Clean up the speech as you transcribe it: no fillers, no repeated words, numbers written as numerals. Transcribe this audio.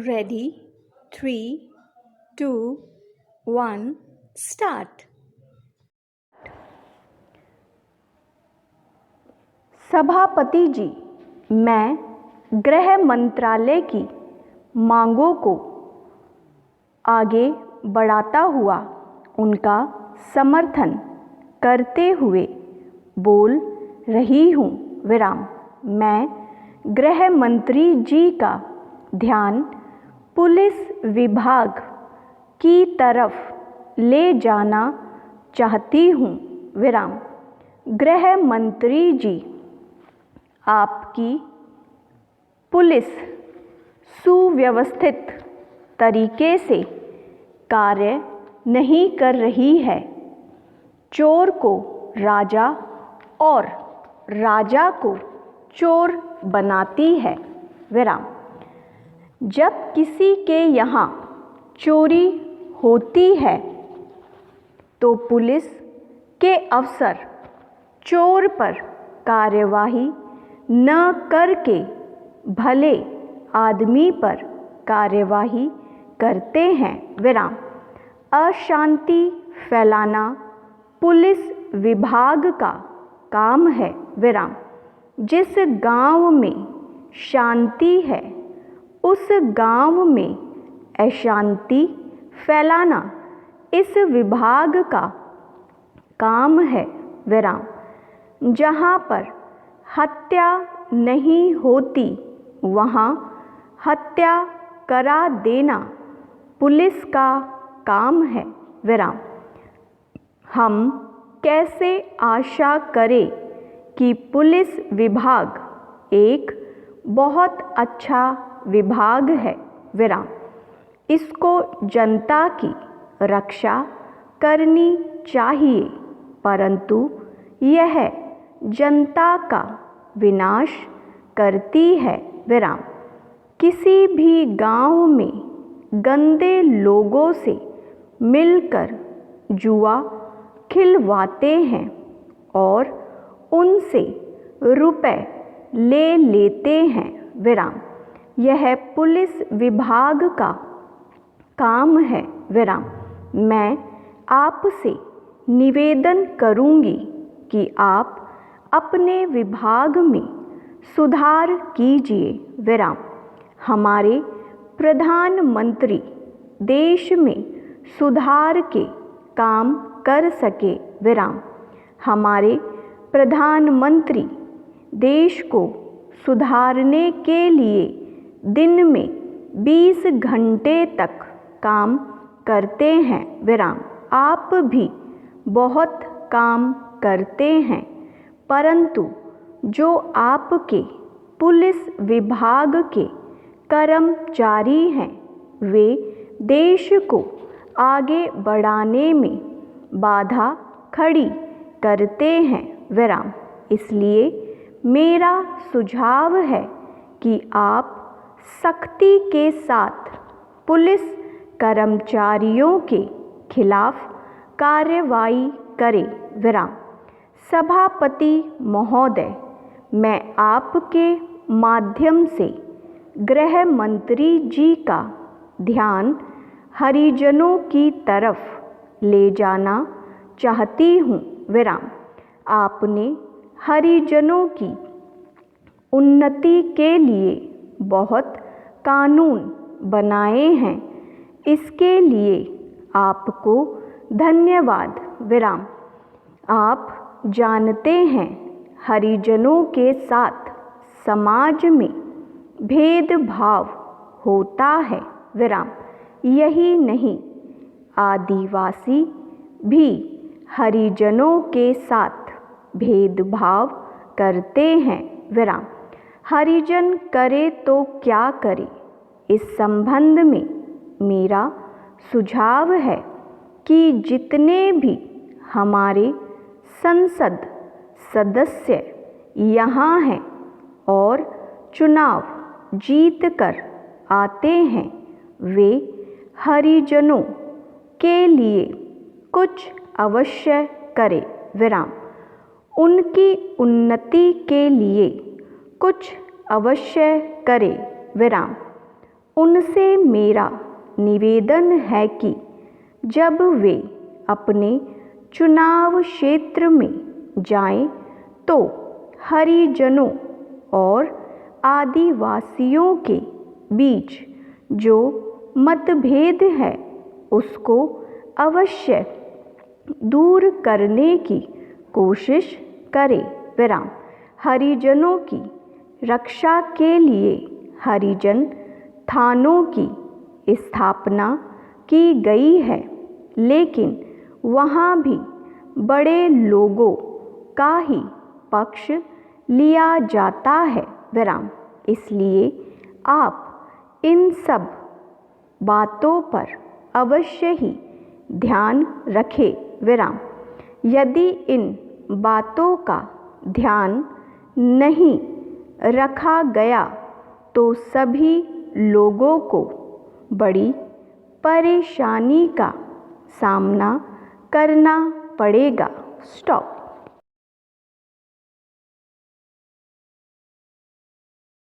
Ready? 3, 2, 1, start. सभापति जी, मैं गृह मंत्रालय की मांगों को आगे बढ़ाता हुआ उनका समर्थन करते हुए बोल रही हूँ। विराम। मैं गृह मंत्री जी का ध्यान पुलिस विभाग की तरफ ले जाना चाहती हूँ। विराम। गृह मंत्री जी, आपकी पुलिस सुव्यवस्थित तरीके से कार्य नहीं कर रही है। चोर को राजा और राजा को चोर बनाती है। विराम। जब किसी के यहाँ चोरी होती है तो पुलिस के अफसर चोर पर कार्यवाही न करके भले आदमी पर कार्यवाही करते हैं। विराम। अशांति फैलाना पुलिस विभाग का काम है। विराम। जिस गांव में शांति है उस गांव में अशांति फैलाना इस विभाग का काम है। विराम। जहाँ पर हत्या नहीं होती वहाँ हत्या करा देना पुलिस का काम है। विराम। हम कैसे आशा करें कि पुलिस विभाग एक बहुत अच्छा विभाग है। विराम। इसको जनता की रक्षा करनी चाहिए, परंतु यह जनता का विनाश करती है। विराम। किसी भी गांव में गंदे लोगों से मिलकर जुआ खिलवाते हैं और उनसे रुपए ले लेते हैं। विराम। यह पुलिस विभाग का काम है। विराम। मैं आपसे निवेदन करूंगी कि आप अपने विभाग में सुधार कीजिए। विराम। हमारे प्रधानमंत्री देश में सुधार के काम कर सके। विराम। हमारे प्रधानमंत्री देश को सुधारने के लिए दिन में 20 घंटे तक काम करते हैं। विराम। आप भी बहुत काम करते हैं, परंतु जो आपके पुलिस विभाग के कर्मचारी हैं वे देश को आगे बढ़ाने में बाधा खड़ी करते हैं। विराम। इसलिए मेरा सुझाव है कि आप सख्ती के साथ पुलिस कर्मचारियों के खिलाफ कार्रवाई करें। विराम। सभापति महोदय, मैं आपके माध्यम से गृह मंत्री जी का ध्यान हरिजनों की तरफ ले जाना चाहती हूँ। विराम। आपने हरिजनों की उन्नति के लिए बहुत कानून बनाए हैं, इसके लिए आपको धन्यवाद। विराम। आप जानते हैं हरिजनों के साथ समाज में भेदभाव होता है। विराम। यही नहीं, आदिवासी भी हरिजनों के साथ भेदभाव करते हैं। विराम। हरिजन करे तो क्या करे, इस संबंध में मेरा सुझाव है कि जितने भी हमारे संसद सदस्य यहाँ हैं और चुनाव जीत कर आते हैं वे हरिजनों के लिए कुछ अवश्य करें। विराम। उनकी उन्नति के लिए कुछ अवश्य करें। विराम। उनसे मेरा निवेदन है कि जब वे अपने चुनाव क्षेत्र में जाएं तो हरिजनों और आदिवासियों के बीच जो मतभेद है उसको अवश्य दूर करने की कोशिश करें। विराम। हरिजनों की रक्षा के लिए हरिजन थानों की स्थापना की गई है, लेकिन वहाँ भी बड़े लोगों का ही पक्ष लिया जाता है। विराम। इसलिए आप इन सब बातों पर अवश्य ही ध्यान रखें। विराम। यदि इन बातों का ध्यान नहीं रखा गया तो सभी लोगों को बड़ी परेशानी का सामना करना पड़ेगा। स्टॉप।